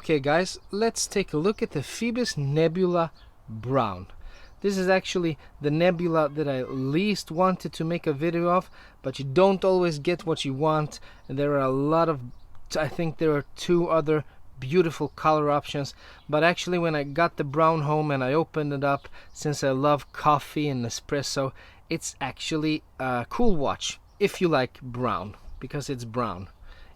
Okay guys, let's take a look at the Phoibos Nebula Brown. This is actually the nebula that I least wanted to make a video of, but you don't always get what you want, and there are a lot of, I think there are two other beautiful color options, but actually when I got the brown home and I opened it up, since I love coffee and espresso, it's actually a cool watch if you like brown, because it's brown.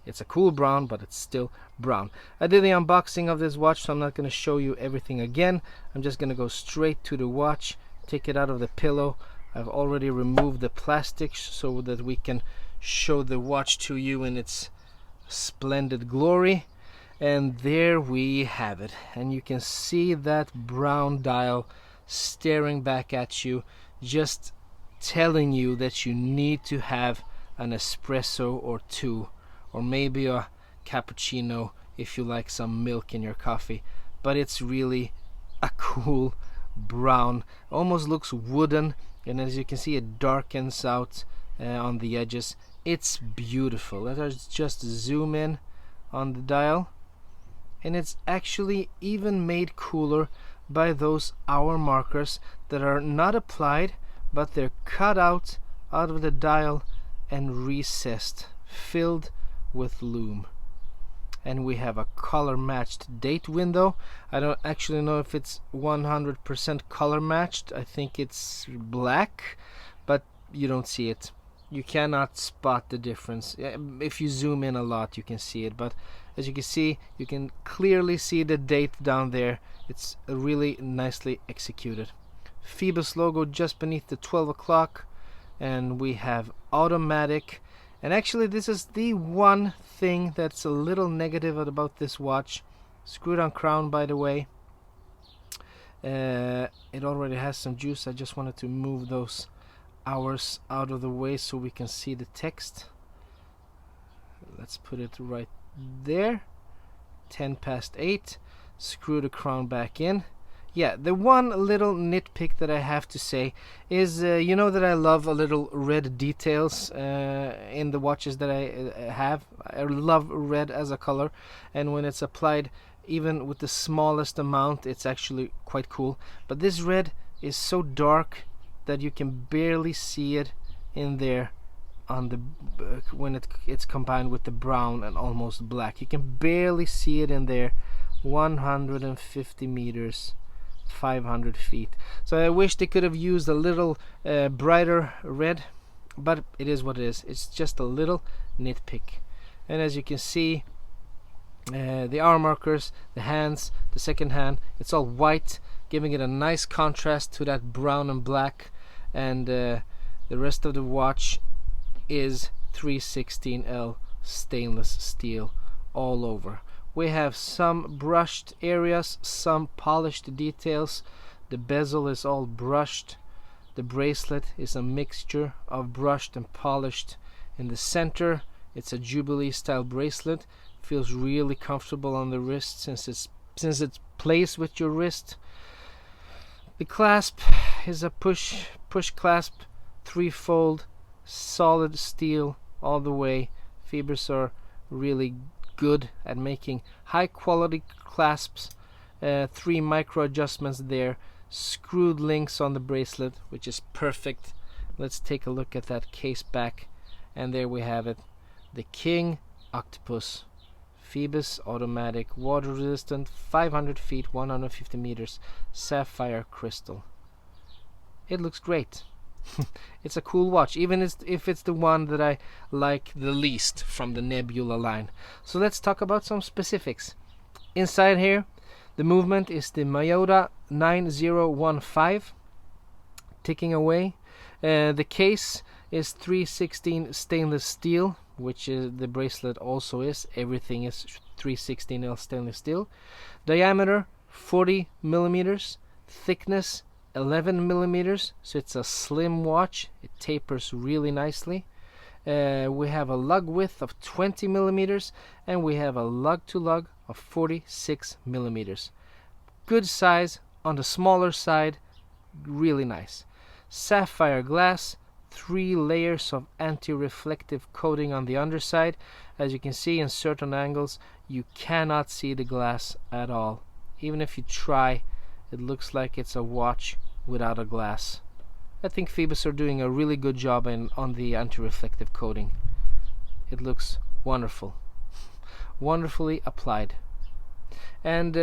It's a cool brown, but it's still brown. I did the unboxing of this watch, so I'm not going to show you everything again. I'm just going to go straight to the watch, take it out of the pillow. I've already removed the plastic so that we can show the watch to you in its splendid glory. And there we have it. And you can see that brown dial staring back at you, just telling you that you need to have an espresso or two, or maybe a cappuccino if you like some milk in your coffee. But it's really a cool brown, almost looks wooden, and as you can see it darkens out on the edges. It's beautiful. Let us just zoom in on the dial, and it's actually even made cooler by those hour markers that are not applied, but they're cut out of the dial and recessed, filled with lume. And we have a color matched date window. I don't actually know if it's 100% color matched. I think it's black, but you don't see it. You cannot spot the difference. If you zoom in a lot you can see it, but as you can see, you can clearly see the date down there. It's really nicely executed. Phoebus logo just beneath the 12 o'clock, and we have automatic. And actually this is the one thing that's a little negative about this watch. Screwed on crown, by the way. It already has some juice. I just wanted to move those hours out of the way so we can see the text. Let's put it right there. 8:10. Screw the crown back in. Yeah, the one little nitpick that I have to say is, you know that I love a little red details in the watches that I have. I love red as a color, and when it's applied even with the smallest amount, it's actually quite cool. But this red is so dark that you can barely see it in there on the when it's combined with the brown and almost black. You can barely see it in there. 150 meters. 500 feet. So I wish they could have used a little brighter red, but it is what it is. It's just a little nitpick. And as you can see, the hour markers, the hands, the second hand, it's all white, giving it a nice contrast to that brown and black. And the rest of the watch is 316L stainless steel all over. We have some brushed areas, some polished details. The bezel is all brushed. The bracelet is a mixture of brushed and polished. In the center, it's a Jubilee style bracelet. Feels really comfortable on the wrist since it's placed with your wrist. The clasp is a push clasp, threefold, solid steel all the way. Phoebos are really good at making high quality clasps. 3 micro adjustments there, screwed links on the bracelet, which is perfect. Let's take a look at that case back, and there we have it, the King Octopus Phoebus automatic, water resistant, 500 feet, 150 meters, sapphire crystal. It looks great. It's a cool watch, even if it's the one that I like the least from the Nebula line. So let's talk about some specifics. Inside here, the movement is the Mayota 9015 ticking away. The case is 316 stainless steel, which is the bracelet also is. Everything is 316L stainless steel. Diameter 40 millimeters, thickness 11 millimeters, so it's a slim watch. It tapers really nicely. We have a lug width of 20 millimeters, and we have a lug to lug of 46 millimeters. Good size, on the smaller side, really nice. Sapphire glass, 3 layers of anti-reflective coating on the underside. As you can see, in certain angles you cannot see the glass at all. Even if you try, it looks like it's a watch without a glass. I think Phoebus are doing a really good job on the anti-reflective coating. It looks wonderful. Wonderfully applied. And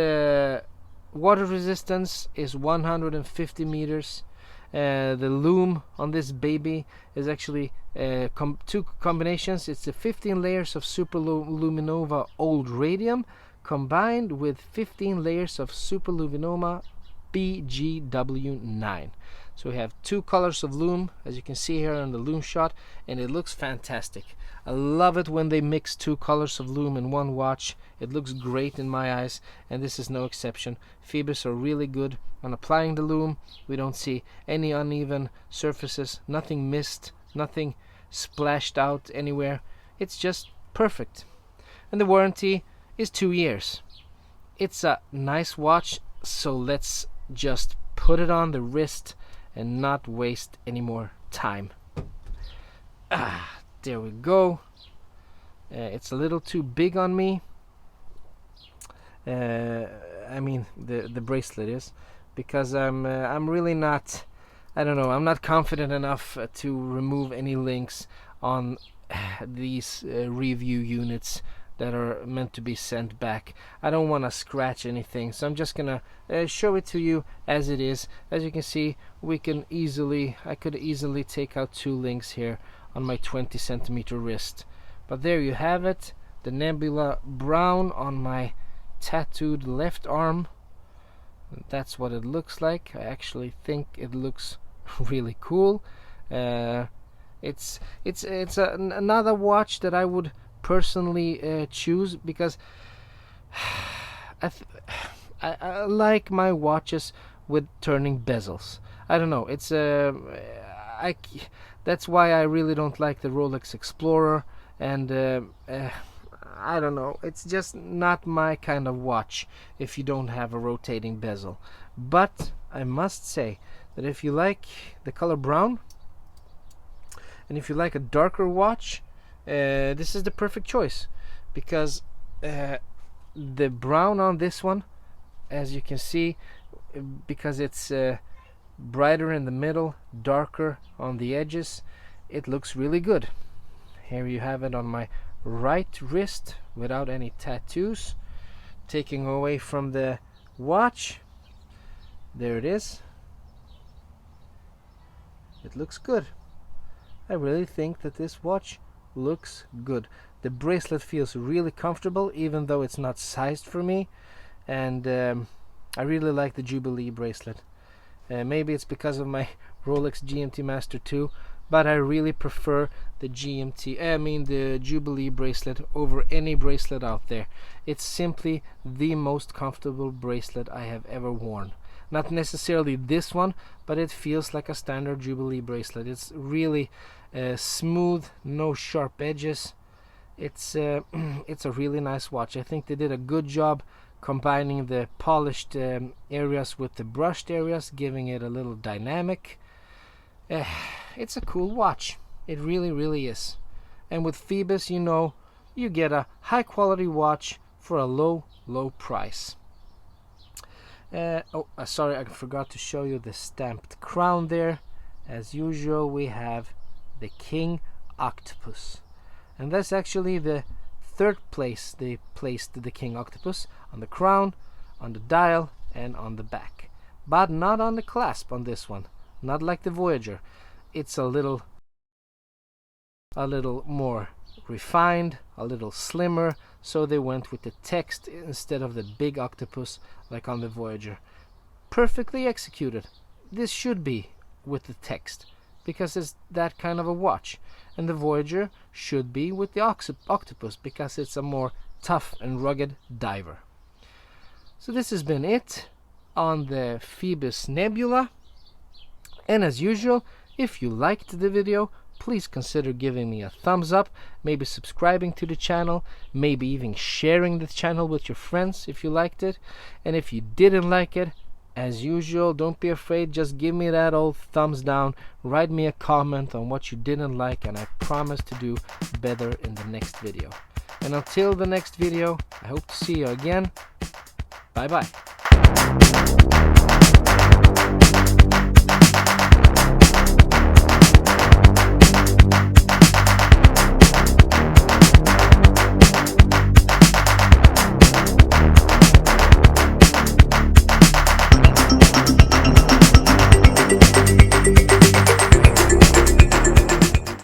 water resistance is 150 meters. The loom on this baby is actually two combinations. It's the 15 layers of Superluminova Old Radium combined with 15 layers of Superluminova BGW9. So we have 2 colors of loom, as you can see here on the loom shot, and it looks fantastic. I love it when they mix 2 colors of loom in one watch. It looks great in my eyes, and this is no exception. Phoebus are really good on applying the loom. We don't see any uneven surfaces, nothing missed, nothing splashed out anywhere. It's just perfect. And the warranty is 2 years. It's a nice watch, so let's just put it on the wrist and not waste any more time. There we go. It's a little too big on me. I mean the bracelet is, because I'm really not, I don't know, I'm not confident enough to remove any links on these review units that are meant to be sent back. I don't want to scratch anything, so I'm just gonna show it to you as it is. As you can see, I could easily take out 2 links here on my 20 centimeter wrist. But there you have it, the Nebula brown on my tattooed left arm. That's what it looks like. I actually think it looks really cool. It's another watch that I would personally choose, because I like my watches with turning bezels. I don't know, it's that's why I really don't like the Rolex Explorer, and I don't know, it's just not my kind of watch if you don't have a rotating bezel. But I must say that if you like the color brown, and if you like a darker watch, this is the perfect choice, because the brown on this one, as you can see, because it's brighter in the middle, darker on the edges, it looks really good. Here you have it on my right wrist without any tattoos. Taking away from the watch, there it is. It looks good. I really think that this watch looks good. The bracelet feels really comfortable, even though it's not sized for me, and I really like the Jubilee bracelet. Maybe it's because of my Rolex GMT Master 2, but I really prefer the the Jubilee bracelet over any bracelet out there. It's simply the most comfortable bracelet I have ever worn. Not necessarily this one, but it feels like a standard Jubilee bracelet. It's really smooth, no sharp edges. It's a really nice watch. I think they did a good job combining the polished areas with the brushed areas, giving it a little dynamic. It's a cool watch. It really, really is. And with Phoebus, you know, you get a high quality watch for a low price. Sorry, I forgot to show you the stamped crown there. As usual, we have the King Octopus, and that's actually the 3rd place they placed the King Octopus, on the crown, on the dial, and on the back, but not on the clasp on this one. Not like the Voyager. It's a little more refined, a little slimmer, so they went with the text instead of the big octopus like on the Voyager. Perfectly executed. This should be with the text, because it's that kind of a watch, and the Voyager should be with the octopus, because it's a more tough and rugged diver. So this has been it on the Phoibos Nebula, and as usual, if you liked the video, please consider giving me a thumbs up, maybe subscribing to the channel, maybe even sharing the channel with your friends if you liked it. And if you didn't like it, As usual, don't be afraid, just give me that old thumbs down, write me a comment on what you didn't like, and I promise to do better in the next video. And until the next video, I hope to see you again. Bye bye.